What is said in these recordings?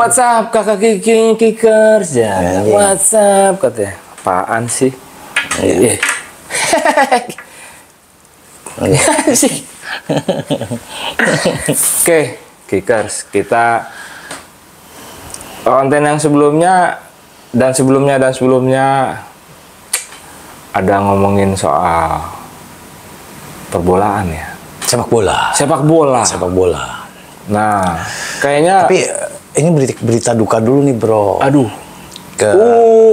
WhatsApp kakak Kiki Kikers ya. WhatsApp katanya. Apaan sih? Iya. Sih. Oke, Kikers, kita konten yang sebelumnya dan sebelumnya ada ngomongin soal perbolaan ya. Sepak bola. Nah, kayaknya tapi ini berita duka dulu nih, Bro. Aduh.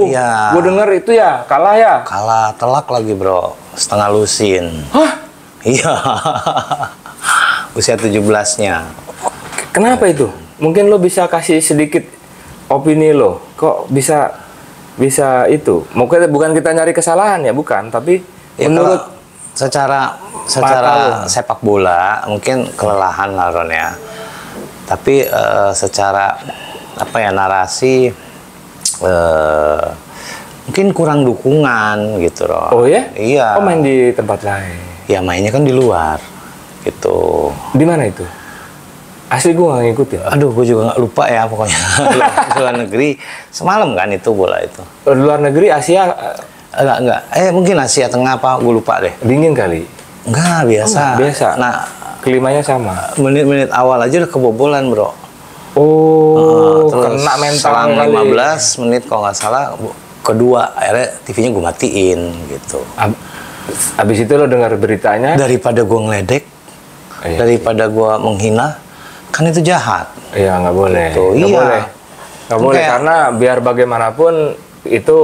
Iya. Gue denger itu ya, kalah ya. Kalah telak lagi, Bro. Setengah lusin. Hah? Iya. Usia 17-nya. Kenapa itu? Mungkin lo bisa kasih sedikit opini lo. Kok bisa itu? Mungkin bukan kita nyari kesalahan ya, bukan, tapi Ya, menurut secara sepak bola mungkin kelelahan lah, Ron ya. Tapi secara narasi mungkin kurang dukungan gitu, Ron. Oh ya? Iya. Oh, main di tempat lain. Ya mainnya kan di luar gitu. Di mana itu? Asli gue nggak ngikutin. Aduh, gue juga nggak lupa ya pokoknya. Luar negeri semalam kan itu bola itu. Luar negeri Asia? Enggak. Mungkin Asia Tengah apa, gue lupa deh. Dingin kali? Enggak, biasa. Oh, biasa. Nah, kelimanya sama. Menit-menit awal aja udah kebobolan, Bro. Oh, terus kena mental selang kali. 15 menit kalau nggak salah, kedua akhirnya TV-nya gue matiin gitu. Abis itu lo dengar beritanya? Daripada gue ngeledek, daripada gue menghina, kan itu jahat. Iya, nggak boleh. Gitu. Nggak Iya. boleh. Nggak boleh karena biar bagaimanapun itu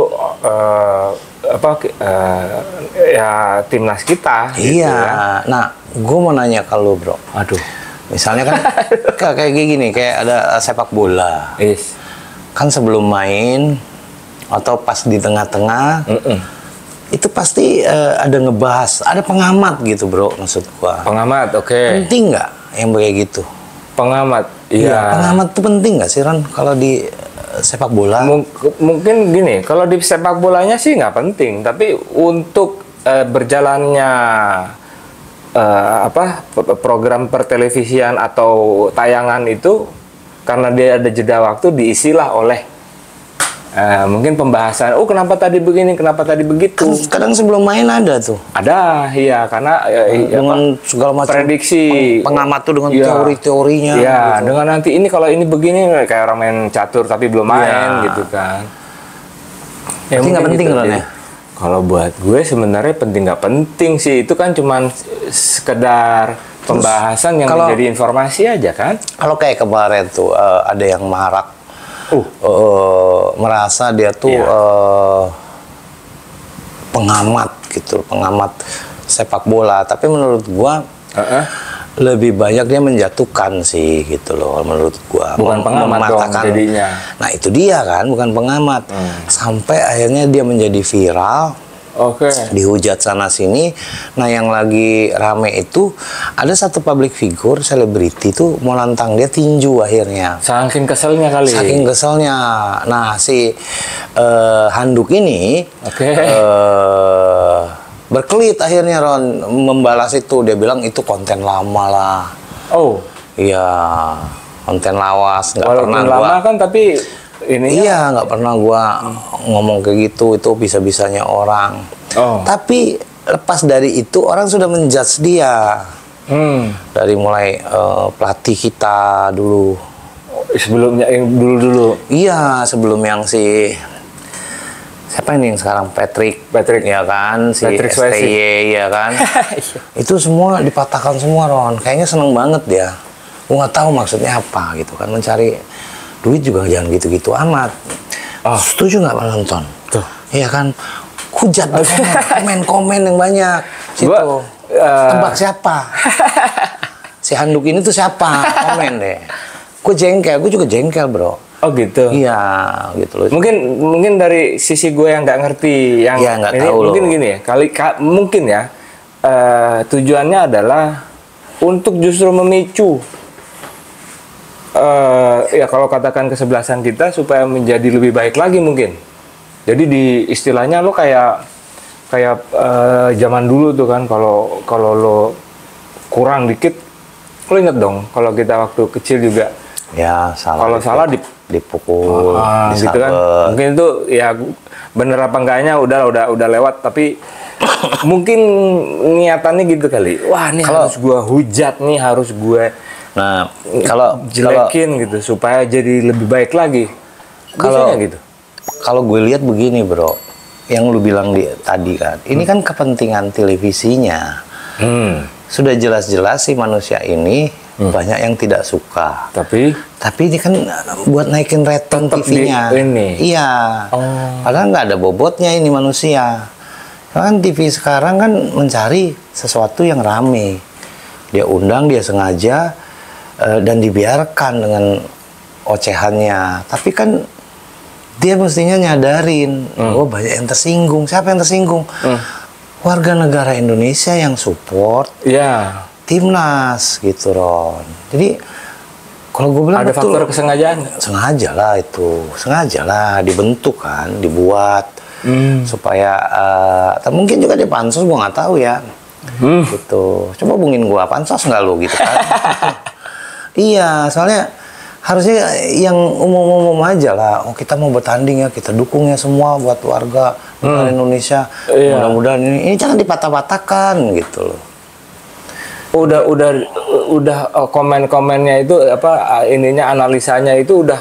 ya timnas kita. Iya. Gitu ya. Nah, gue mau nanya ke lo, Bro. Aduh. Misalnya kan kayak gini, kayak ada sepak bola. Is. Kan sebelum main atau pas di tengah-tengah, itu pasti ada ngebahas, ada pengamat gitu, Bro, maksud gua. Pengamat, oke. Penting nggak yang kayak gitu? Pengamat, iya. Pengamat tuh penting nggak sih, Ron, kalau di sepak bola? Mungkin gini, kalau di sepak bolanya sih nggak penting, tapi untuk berjalannya program pertelevisian atau tayangan itu, karena dia ada jeda waktu, diisilah oleh mungkin pembahasan. Oh, kenapa tadi begini, kenapa tadi begitu? Kadang sebelum main ada tuh. Ada, iya, karena dengan segala macam prediksi pengamat tuh dengan iya, teori-teorinya. Iya, gitu. dengan nanti ini kalau ini begini kayak orang main catur tapi belum main gitu kan. Tapi nggak penting gitu, Ron ya? Kalau buat gue sebenarnya penting nggak penting sih, itu kan cuman sekedar pembahasan yang menjadi informasi aja kan. Kalau kayak kemarin tuh ada yang marak merasa dia tuh pengamat gitu, pengamat sepak bola, tapi menurut gua lebih banyak dia menjatuhkan sih gitu loh menurut gua. Bukan pengamat dong jadinya. Nah itu dia kan, bukan pengamat. Sampai akhirnya dia menjadi viral. Dihujat sana sini. Nah yang lagi rame itu ada satu public figure, selebriti tuh mau nantang dia tinju akhirnya. Saking keselnya kali. Saking keselnya. Nah si handuk ini berkelit akhirnya, Ron, membalas itu. Dia bilang itu konten lama lah. Oh. Iya, konten lawas. Nggak pernah lama kan, tapi ininya... Iya, nggak pernah gua ngomong kayak gitu. Itu bisa-bisanya orang. Tapi lepas dari itu orang sudah menjudge dia. Dari mulai pelatih kita dulu. Sebelumnya yang dulu-dulu. Iya, sebelum yang si siapa ini yang sekarang Patrick ya kan, si STY ya kan. Itu semua dipatahkan semua, Ron. Kayaknya seneng banget dia. Gue nggak tahu maksudnya apa gitu kan, mencari duit juga jangan gitu-gitu amat. Setuju nggak menonton? Tuh. Iya kan, hujat komen yang banyak. Situ. Tebak siapa? Si handuk ini tuh siapa? Komen deh. Gue juga jengkel, Bro. Oh gitu. Iya, gitu loh. Mungkin dari sisi gue yang nggak ngerti, yang ya, ini mungkin loh. Gini ya, mungkin ya tujuannya adalah untuk justru memicu ya kalau katakan kesebelasan kita supaya menjadi lebih baik lagi mungkin. Jadi di istilahnya lo kayak zaman dulu tuh kan, kalau lo kurang dikit, lo inget dong kalau kita waktu kecil juga Ya, salah. Kalau salah dipukul, gitu kan. Mungkin itu ya bener apa enggaknya udah lewat, tapi mungkin niatannya gitu kali. Wah, ini harus gua hujat nih, harus gue jelekin gitu supaya jadi lebih baik lagi. Kalau gue lihat begini, Bro. Yang lu bilang tadi kan, ini kan kepentingan televisinya. Sudah jelas-jelas sih manusia ini banyak yang tidak suka. Tapi ini kan buat naikin rating TV-nya. Iya. Padahal nggak ada bobotnya ini manusia. Kan TV sekarang kan mencari sesuatu yang rame. Dia undang, dia sengaja dan dibiarkan dengan ocehannya. Tapi kan dia mestinya nyadarin, oh banyak yang tersinggung. Siapa yang tersinggung? Warga negara Indonesia yang support timnas gitu, Ron. Jadi kalau gue bilang ada faktor kesengajaan. Sengaja lah dibentuk kan, dibuat supaya mungkin juga di pansos, gue nggak tahu ya. Gitu. Coba hubungin gue, pansos nggak lu gitu kan? Iya, soalnya harusnya yang umum-umum aja lah. Oh, kita mau bertanding ya, kita dukung ya semua buat warga negara Indonesia. Mudah-mudahan ini jangan dipatah-patahkan gitu loh. Udah komen-komennya itu analisanya itu udah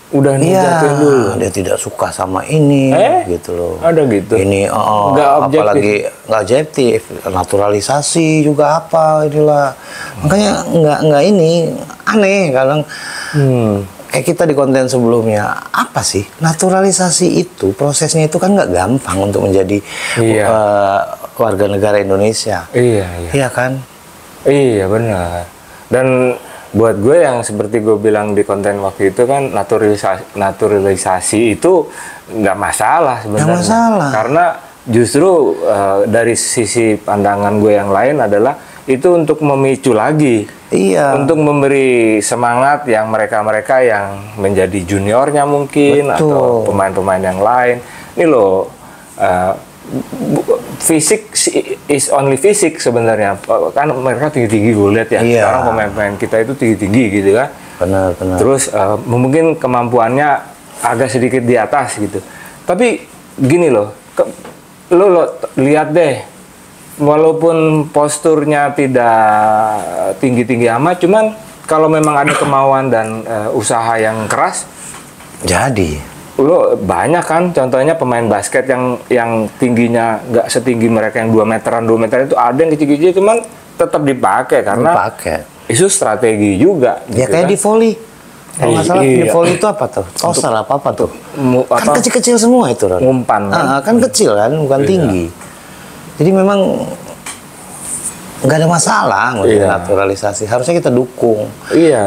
jatuhin dulu. Dia tidak suka sama ini gitu loh. Ada gitu. Ini apalagi nggak objektif, naturalisasi juga inilah. Makanya nggak ini aneh kadang. Kayak kita di konten sebelumnya, apa sih naturalisasi itu, prosesnya itu kan nggak gampang untuk menjadi warga negara Indonesia. Iya kan? Iya benar. Dan buat gue yang seperti gue bilang di konten waktu itu kan, naturalisasi itu nggak masalah sebenarnya. Nggak masalah. Karena justru dari sisi pandangan gue yang lain adalah itu untuk memicu lagi. Untuk memberi semangat yang mereka-mereka yang menjadi juniornya mungkin. Betul. Atau pemain-pemain yang lain. Ini loh, fisik is only fisik sebenarnya. Kan mereka tinggi-tinggi gue lihat ya. Sekarang pemain-pemain kita itu tinggi-tinggi gitu kan. Benar. Terus mungkin kemampuannya agak sedikit di atas gitu. Tapi gini loh, lo lihat deh. Walaupun posturnya tidak tinggi-tinggi amat, cuman kalau memang ada kemauan dan usaha yang keras, jadi lo banyak kan, contohnya pemain basket yang tingginya nggak setinggi mereka yang 2 meteran itu ada yang kecil-kecil, cuman tetap dipakai karena itu strategi juga. Ya gitu kayak kan? Di volley. Kalau nggak salah di volley itu apa tuh? Tossal apa tuh? Kan kecil-kecil semua itu, Ron. Umpan. Kan kecil kan, bukan tinggi. Jadi memang nggak ada masalah naturalisasi. Harusnya kita dukung.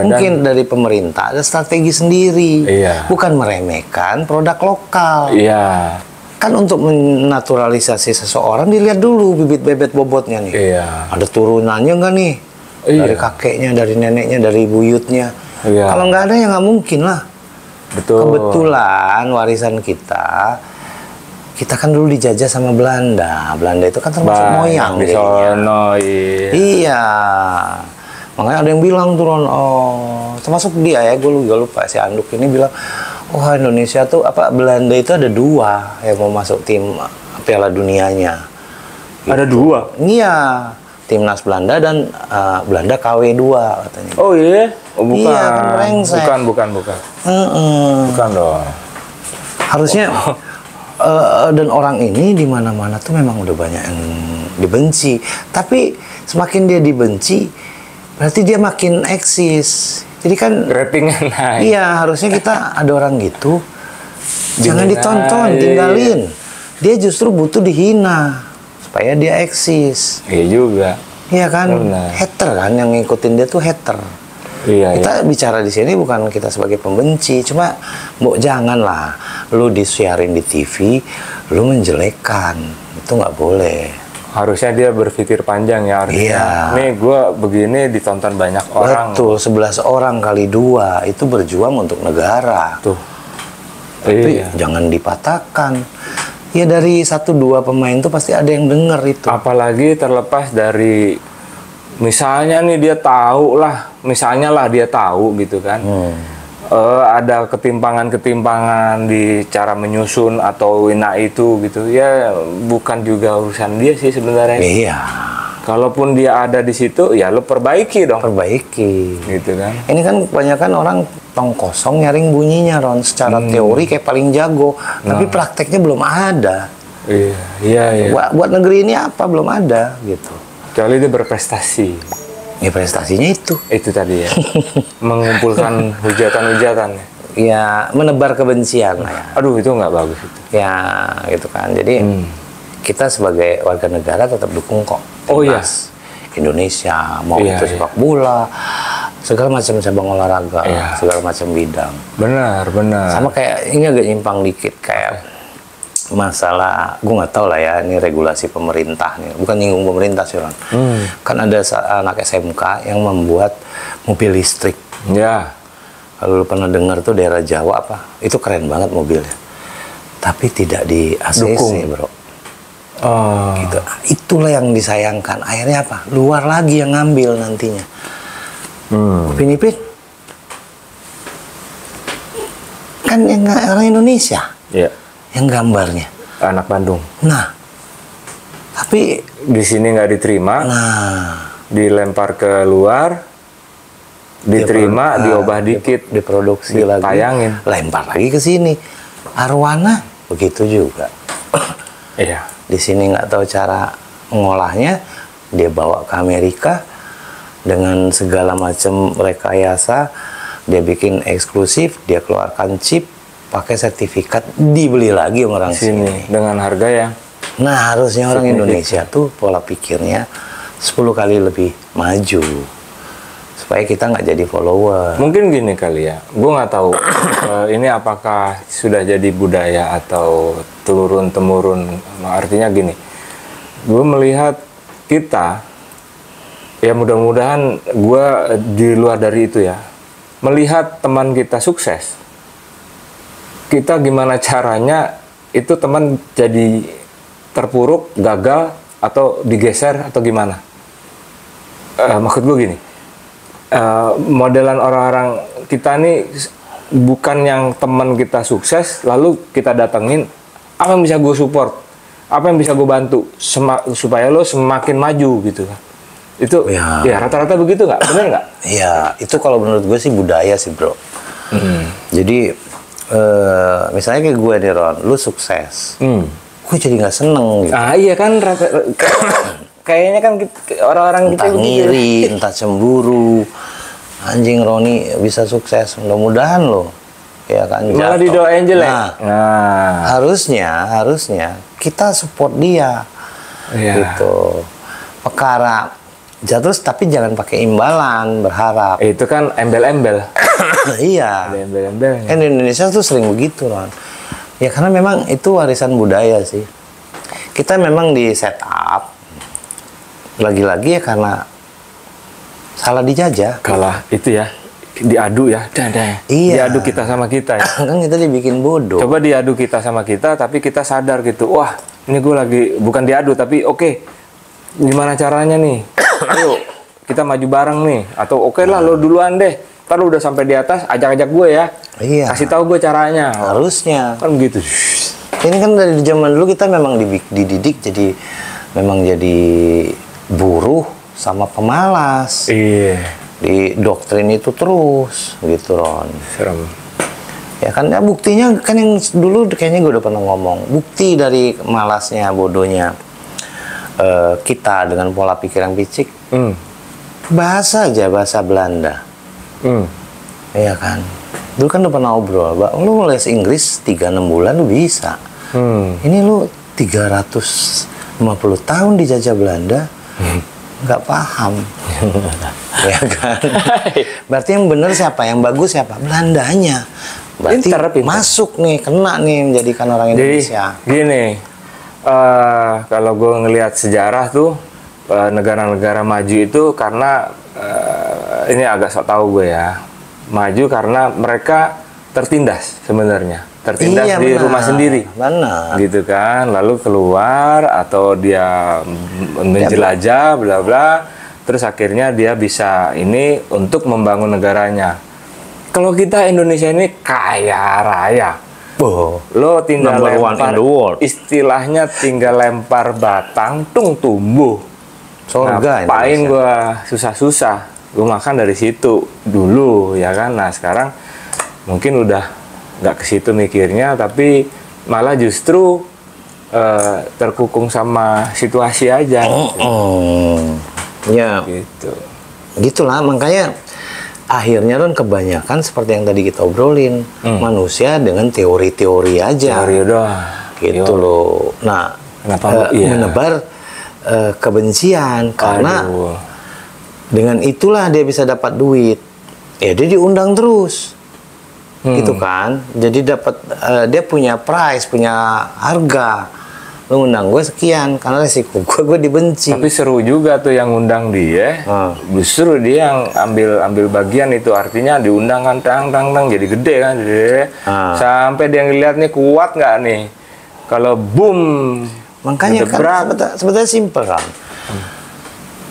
Mungkin dari pemerintah ada strategi sendiri. Bukan meremehkan produk lokal. Kan untuk menaturalisasi seseorang dilihat dulu bibit-bibit bobotnya nih. Ada turunannya nggak nih? Dari kakeknya, dari neneknya, dari buyutnya. Kalau nggak ada ya nggak mungkin lah. Betul. Kebetulan warisan kita kan dulu dijajah sama Belanda. Belanda itu kan termasuk moyang di sono, iya. Makanya ada yang bilang turun, termasuk dia ya, gue lupa si Anduk ini bilang, Indonesia tuh Belanda itu ada 2 yang mau masuk tim Piala Dunianya. Gitu. Ada 2? Iya, timnas Belanda dan Belanda KW2 katanya. Oh iya? Bukan. Iya, kan brengsek. Bukan. Bukan dong. Harusnya dan orang ini di mana-mana tuh memang udah banyak yang dibenci. Tapi semakin dia dibenci, berarti dia makin eksis. Jadi kan ratingnya naik. Iya, harusnya kita ada orang gitu. Jangan ditonton, tinggalin. Dia justru butuh dihina supaya dia eksis. Iya juga. Iya kan? Benar. Hater kan yang ngikutin dia tuh hater. Kita bicara di sini bukan kita sebagai pembenci, cuma janganlah lu disiarin di TV, lu menjelekkan, itu nggak boleh. Harusnya dia berpikir panjang ya. Nih gue begini ditonton banyak orang. Betul, 11 orang kali 2 itu berjuang untuk negara. Tapi jangan dipatahkan. Ya dari 1-2 pemain tuh pasti ada yang denger itu. Apalagi terlepas dari Misalnya nih dia tahu lah, misalnya lah dia tahu gitu kan. Ada ketimpangan-ketimpangan di cara menyusun atau itu gitu. Ya bukan juga urusan dia sih sebenarnya. Iya. Kalaupun dia ada di situ, ya lo perbaiki dong. Perbaiki. Gitu kan. Ini kan kebanyakan orang tong kosong nyaring bunyinya, Ron. Secara teori kayak paling jago, tapi prakteknya belum ada. Iya. Buat negeri ini apa belum ada gitu. Kecuali dia berprestasi. Ya prestasinya itu. Itu tadi ya. Mengumpulkan hujatan-hujatan. Ya menebar kebencian lah ya. Aduh itu nggak bagus itu. Ya gitu kan. Jadi kita sebagai warga negara tetap dukung kok. Oh iya. Indonesia mau itu sepak bola, segala macam cabang olahraga, segala macam bidang. Benar. Sama kayak ini agak nyimpang dikit kayak masalah, gue nggak tahu lah ya ini regulasi pemerintah nih, bukan nyinggung pemerintah sih Ron. Kan ada anak SMK yang membuat mobil listrik. Ya. Kalau lu pernah dengar tuh daerah Jawa apa? Itu keren banget mobilnya. Tapi tidak di ACC, bro. Gitu. Itulah yang disayangkan. Akhirnya apa? Luar lagi yang ngambil nantinya. Upin Ipin kan yang orang Indonesia. Iya. Yang gambarnya Anak Bandung. Nah, tapi di sini nggak diterima. Dilempar ke luar, diterima, diubah dikit, diproduksi lagi, tayangin, lempar lagi ke sini. Arwana begitu juga. Iya. Di sini nggak tahu cara mengolahnya, dia bawa ke Amerika dengan segala macam rekayasa, dia bikin eksklusif, dia keluarkan chip, pakai sertifikat, dibeli lagi sama orang sini dengan harga yang. Nah harusnya orang Indonesia tuh pola pikirnya 10 kali lebih maju supaya kita nggak jadi follower. Mungkin gini kali ya, gue nggak tahu ini apakah sudah jadi budaya atau turun temurun. Artinya gini, gue melihat kita, ya mudah-mudahan gue di luar dari itu ya, melihat teman kita sukses, kita gimana caranya itu teman jadi terpuruk, gagal, atau digeser, atau gimana. Maksud gue gini, modelan orang-orang kita nih bukan yang teman kita sukses, lalu kita datengin, apa yang bisa gue support, apa yang bisa gue bantu, supaya lo semakin maju gitu kan. Itu ya rata-rata begitu nggak? Bener nggak? Iya, itu kalau menurut gue sih budaya sih bro. Jadi misalnya kayak gue nih Ron, lu sukses, gue jadi nggak seneng gitu. Iya kan, kayaknya kan orang-orang entah kita ngiri, entah cemburu. Anjing Roni bisa sukses, mudah-mudahan lo, ya kan. Malah didoain jelek. Nah, harusnya kita support dia, gitu. Perkara jatuh tapi jangan pakai imbalan, berharap. Itu kan embel-embel. Iya. Embel-embel. Kan di Indonesia tuh sering begitu, Ron. Ya karena memang itu warisan budaya sih. Kita memang di setup lagi-lagi ya karena salah dijajah. Kalah itu ya, diadu ya, iya. Diadu kita sama kita ya. Kan kita dibikin bodoh. Coba diadu kita sama kita, tapi kita sadar gitu, wah ini gue lagi, bukan diadu, tapi oke, gimana caranya nih, ayo kita maju bareng nih, atau oke lah lo duluan deh, ntar lo udah sampai di atas, ajak-ajak gue ya, kasih tahu gue caranya. Harusnya. Kan gitu. Ini kan dari zaman dulu kita memang dididik jadi, memang jadi buruh sama pemalas. Iya. Di doktrin itu terus gitu Ron. Serem. Ya kan, ya buktinya kan yang dulu kayaknya gue udah pernah ngomong. Bukti dari malasnya, bodohnya kita dengan pola pikir yang picik. Bahasa aja, bahasa Belanda. Iya kan. Dulu kan udah pernah obrol, lu les Inggris 3-6 bulan lu bisa. Ini lu 350 tahun dijajah Belanda. Nggak paham. Ya kan? Berarti yang benar siapa? Yang bagus siapa? Belandanya. Berarti pintar. Masuk nih, kena nih menjadikan orang Indonesia. Jadi, gini, kalau gue ngelihat sejarah tuh, negara-negara maju itu karena, ini agak sok tahu gue ya, maju karena mereka tertindas sebenarnya. Tertindas di rumah sendiri. Benar. Gitu kan, lalu keluar atau dia menjelajah bla bla, terus akhirnya dia bisa ini untuk membangun negaranya. Kalau kita Indonesia ini kaya raya, lo tinggal lempar, istilahnya tinggal lempar batang, tumbuh. Surga. Ngapain gua susah-susah? Gue makan dari situ dulu, ya kan? Nah sekarang mungkin udah nggak ke situ mikirnya, tapi malah justru terkukung sama situasi aja. Ya. Gitu. Gitulah, makanya akhirnya Ron kebanyakan seperti yang tadi kita obrolin, manusia dengan teori-teori aja. Teori doang. Gitu loh. Nah, menebar kebencian karena dengan itulah dia bisa dapat duit. Ya dia diundang terus. Gitu kan. Jadi dapat dia punya price, punya harga. Lu undang gue sekian karena resiko gue dibenci. Tapi seru juga tuh yang undang dia. Justru dia yang ambil bagian itu, artinya diundang kan tang jadi gede kan gede. Sampai dia ngeliat nih kuat nggak nih. Kalau boom, makanya kan sebetulnya simpel kan.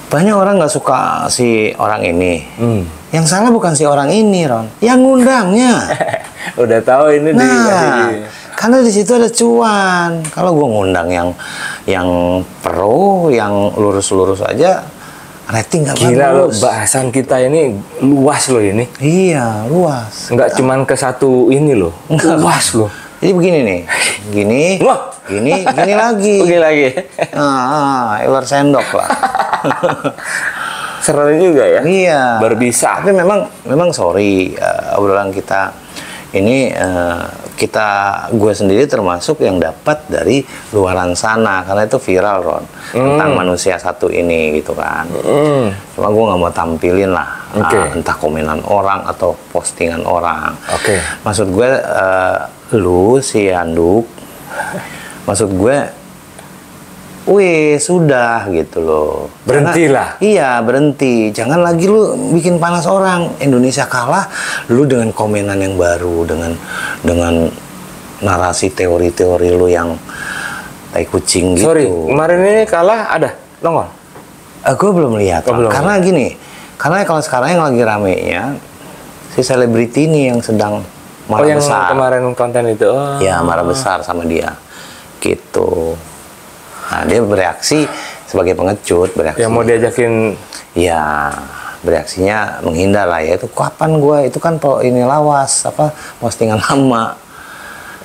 Banyak orang nggak suka si orang ini. Yang salah bukan si orang ini, Ron. Yang ngundangnya. Udah tahu ini karena di situ ada cuan. Kalau gue ngundang yang pro, yang lurus-lurus aja, rating nggak bagus. Gila lo, bahasan kita ini luas loh ini. Iya, luas. Nggak cuman ke satu ini loh. Luas loh. Jadi begini nih, gini lagi. Begini lagi. Ular sendok lah. Seru juga ya. Iya. Berbisa. Tapi memang sorry, obrolan kita ini gue sendiri termasuk yang dapat dari luaran sana karena itu viral, Ron, tentang manusia satu ini gitu kan. Cuma gue nggak mau tampilin lah, entah komenan orang atau postingan orang. Maksud gue lu si Anduk, maksud gue sudah gitu loh. Berhentilah. Iya, berhenti. Jangan lagi lu bikin panas orang. Indonesia kalah, lu dengan komenan yang baru, dengan narasi teori-teori lu yang tai kucing gitu. Sorry, kemarin ini kalah ada nongol? Gue belum lihat. Karena gini, karena kalau sekarang yang lagi ramenya si selebriti ini yang sedang marah besar. Kemarin konten itu. Ya, marah besar sama dia. Gitu. Nah, dia bereaksi sebagai pengecut, bereaksi. Yang mau diajakin, ya bereaksinya menghindar lah ya. Itu kapan gue? Itu kan ini lawas, postingan lama.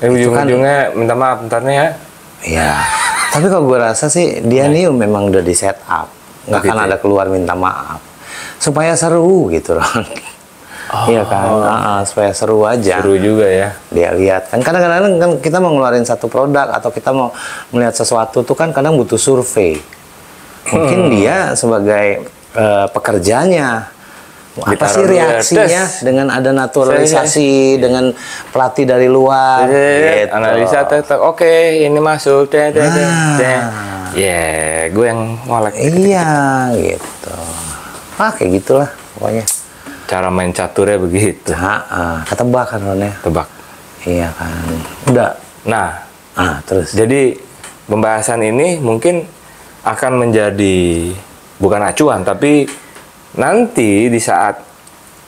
Ujung-ujungnya minta maaf bentarnya ya. Iya. Tapi kalau gue rasa sih dia nih memang udah di set up, nggak akan ada keluar minta maaf, supaya seru gitu Ron. Iya kan, supaya seru aja. Seru juga ya. Dia lihat kan kadang-kadang kan kita mau ngeluarin satu produk atau kita mau melihat sesuatu tuh kan kadang butuh survei. Mungkin dia sebagai pekerjanya apa sih reaksinya dengan ada naturalisasi dengan pelatih dari luar. Gitu. Analisa oke, ini masuk. Gue yang ngolek. Iya, gitu. Kayak gitulah pokoknya. Cara main caturnya begitu. Ketebak kan Ron ya? Tebak. Iya kan. Udah. Nah, terus. Jadi pembahasan ini mungkin akan menjadi bukan acuan, tapi nanti di saat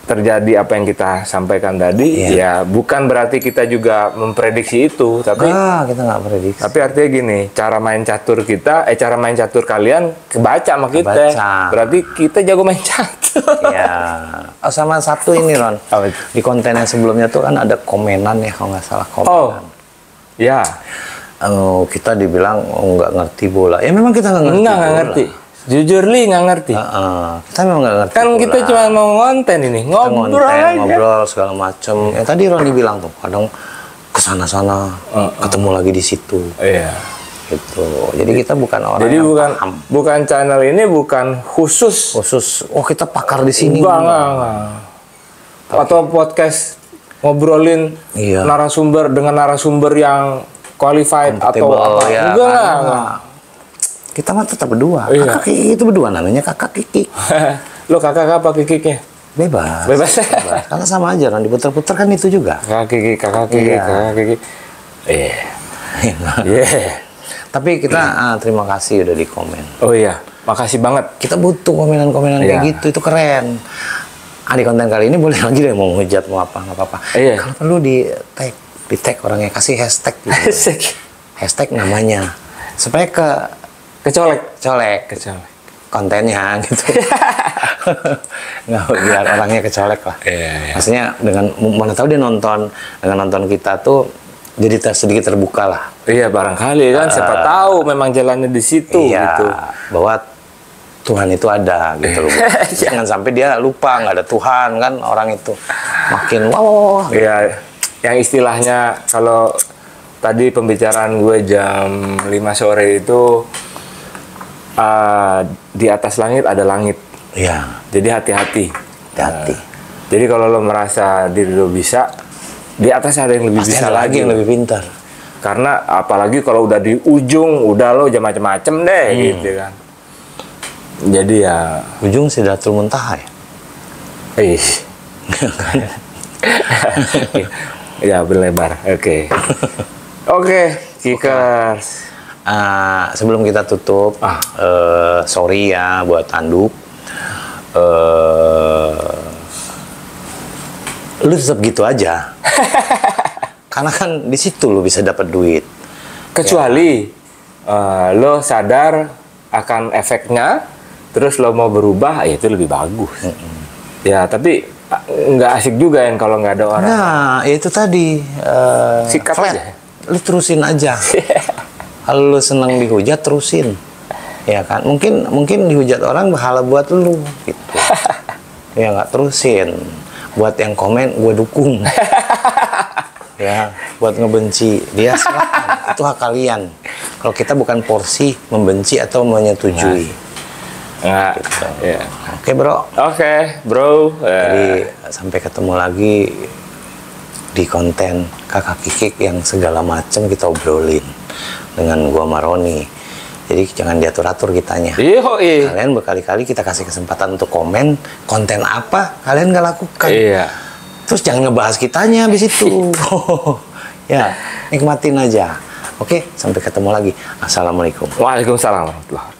terjadi apa yang kita sampaikan tadi, ya bukan berarti kita juga memprediksi itu, tapi kita nggak prediksi. Tapi artinya gini, cara main catur kita, cara main catur kalian kebaca sama kita. Berarti kita jago main catur. Ya. Sama satu ini Ron, di konten yang sebelumnya tuh kan ada komenan ya kalau nggak salah komenan. Ya. Kita dibilang nggak ngerti bola. Ya memang kita nggak ngerti. Nggak ngerti. Jujur nggak ngerti. Kita memang nggak ngerti. Kan bola. Kita cuma mau ngonten ini, ngobrol segala macem. Yang tadi Roni bilang tuh, kadang kesana-sana, ketemu lagi di situ. Iya. Gitu. Jadi kita bukan orang. Jadi bukan channel ini bukan khusus. Kita pakar di sini. Enggak. Atau podcast ngobrolin narasumber dengan narasumber yang qualified atau apa? Ya, enggak. Kita mah tetap berdua. Kakak Kiki itu berdua namanya kakak Kiki. Lo kakak apa Kikiknya? Bebas. Karena sama aja kan diputar-putar kan itu juga. Kakak Kiki. Tapi kita terima kasih udah di komen. Oh iya. makasih banget. Kita butuh komenan-komenan kayak gitu, itu keren. Di konten kali ini boleh lagi deh mau hujat mau apa, nggak apa-apa. Kalau perlu di tag orangnya, kasih hashtag gitu. Hashtag namanya supaya kecolek kontennya gitu. Nggak, biar orangnya kecolek lah. Maksudnya dengan mana tahu dia dengan nonton kita tuh jadi sedikit terbuka lah. Iya, barangkali kan siapa tahu memang jalannya di situ gitu. Bahwa Tuhan itu ada gitu loh. Jangan sampai dia lupa nggak ada Tuhan kan, orang itu makin wow. Iya, yang istilahnya kalau tadi pembicaraan gue jam 5 sore itu di atas langit ada langit. Iya. Jadi hati-hati. Jadi kalau lo merasa diri lo bisa, di atas ada yang lebih pasti bisa ada lagi yang lebih pintar. Karena apalagi kalau udah di ujung, udah lo jam macem-macem deh gitu kan. Jadi ya ujung Sidratul Muntaha ya? Ya berlebar. Oke, Kikers. Sebelum kita tutup, sorry ya buat Tanduk. Lu tetap gitu aja. Karena kan di situ lu bisa dapat duit. Kecuali lo sadar akan efeknya, terus lo mau berubah, ya itu lebih bagus. Ya, tapi nggak asik juga yang kalau nggak ada orang. Nah, itu tadi sikat flat. aja. Lu terusin aja. Kalau lu senang dihujat, terusin. Ya kan? Mungkin dihujat orang pahala buat lu gitu. Ya nggak, terusin. Buat yang komen, gue dukung. Ya, buat ngebenci dia silakan. Itu hak kalian. Kalau kita bukan porsi membenci atau menyetujui. Enggak. Gitu. Ya. Oke, bro. Jadi sampai ketemu lagi di konten Kakak Kikik yang segala macam kita obrolin dengan gua Maroni. Jadi jangan diatur-atur kitanya. Kalian berkali-kali kita kasih kesempatan untuk komen konten apa kalian nggak lakukan. Terus jangan ngebahas kitanya habis itu. Ya, nikmatin aja. Oke, sampai ketemu lagi. Assalamualaikum. Waalaikumsalam warahmatullahi wabarakatuh.